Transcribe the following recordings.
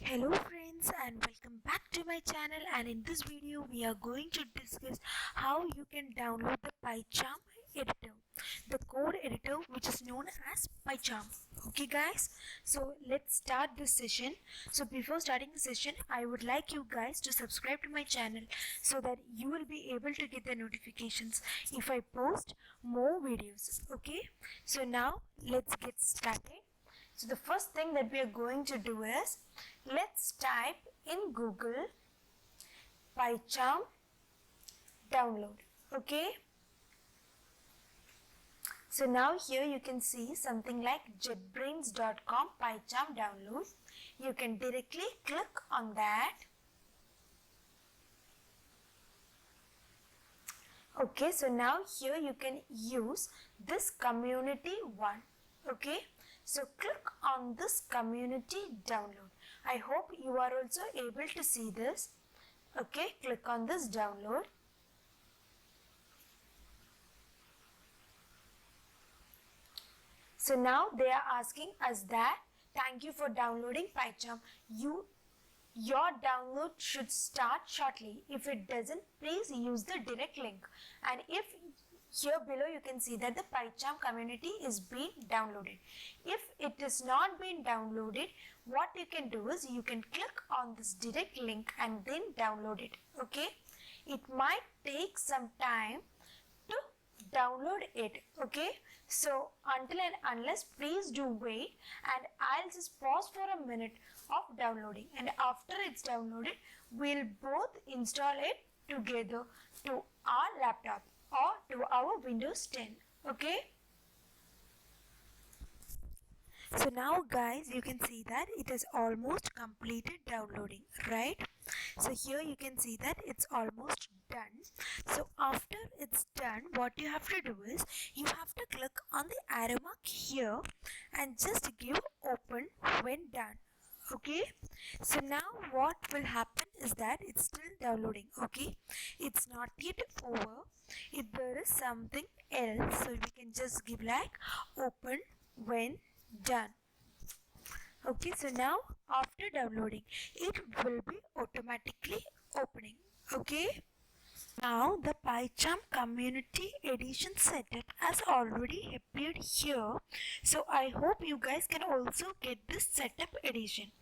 Hello friends and welcome back to my channel, and in this video we are going to discuss how you can download the PyCharm editor, the code editor which is known as PyCharm. Okay guys, so let's start this session. So before starting the session, I would like you guys to subscribe to my channel so that you will be able to get the notifications if I post more videos. Okay, so now let's get started. So the first thing that we are going to do is, let's type in Google PyCharm download. Okay, so now here you can see something like jetbrains.com PyCharm download. You can directly click on that. Okay, so now here you can use this community one. Okay, so click on this community download. I hope you are also able to see this. Okay, click on this download. So now they are asking us that, thank you for downloading PyCharm. Your download should start shortly. If it doesn't, please use the direct link. And if here below you can see that the PyCharm community is being downloaded. If it is not being downloaded, what you can do is you can click on this direct link and then download it. Okay, it might take some time to download it. Okay, so until and unless, please do wait, and I'll just pause for a minute of downloading, and after it's downloaded we'll both install it together to our laptop or to our Windows 10. Okay, so now guys, you can see that it is almost completed downloading, right? So here you can see that it's almost done. So after it's done, what you have to do is you have to click on the arrow mark here and just give open when done. Okay, so now what will happen is that it's still downloading. Okay, it's not yet over. If there is something else, so we can just give like open when done. Okay, so now after downloading, it will be automatically opening. Okay, now the PyCharm community edition setup has already appeared here, so I hope you guys can also get this setup edition.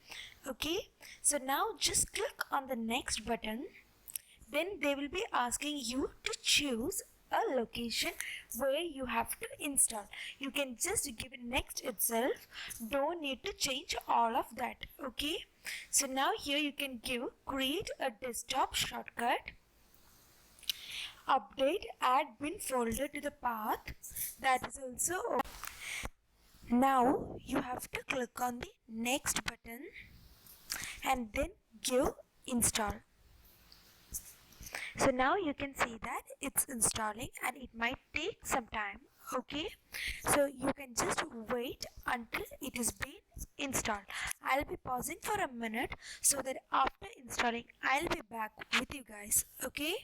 Okay, so now just click on the next button. Then they will be asking you to choose a location where you have to install. You can just give it next itself, don't need to change all of that. Okay, so now here you can give create a desktop shortcut, update add bin folder to the path, that is also. Now you have to click on the next button and then give install. So now you can see that it's installing and it might take some time. Okay, so you can just wait until it is being installed. I'll be pausing for a minute so that after installing I'll be back with you guys. Okay,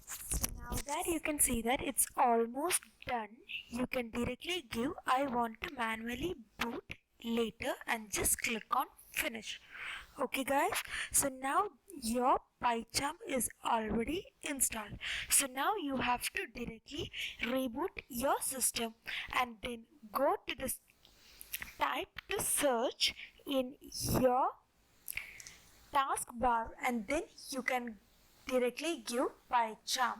so now that you can see that it's almost done, you can directly give I want to manually boot later and just click on finish. Okay guys, so now your PyCharm is already installed. So now you have to directly reboot your system and then go to this, type to search in your taskbar and then you can directly give PyCharm.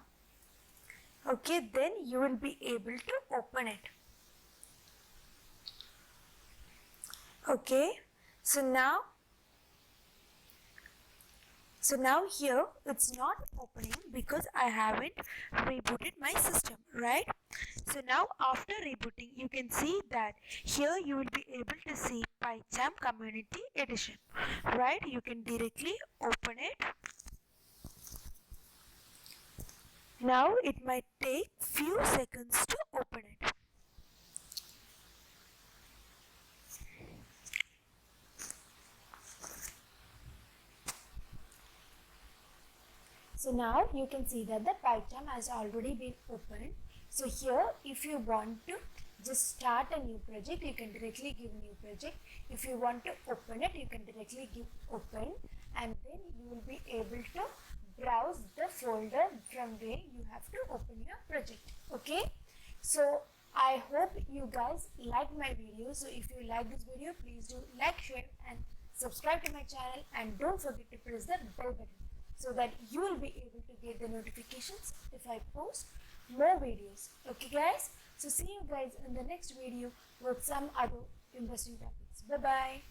Okay, then you will be able to open it. Okay, so now here it's not opening because I haven't rebooted my system, right? So now after rebooting, you can see that here you will be able to see PyCharm community edition, right? You can directly open it. Now it might take few seconds to open it. So now you can see that the PyCharm has already been opened. So here if you want to just start a new project, you can directly give new project. If you want to open it, you can directly give open, and then you will be able to browse the folder from where you have to open your project. Okay, so I hope you guys like my video. So if you like this video, please do like, share and subscribe to my channel, and don't forget to press the bell button so that you will be able to get the notifications if I post more videos. Okay guys, so see you guys in the next video with some other interesting topics. Bye bye.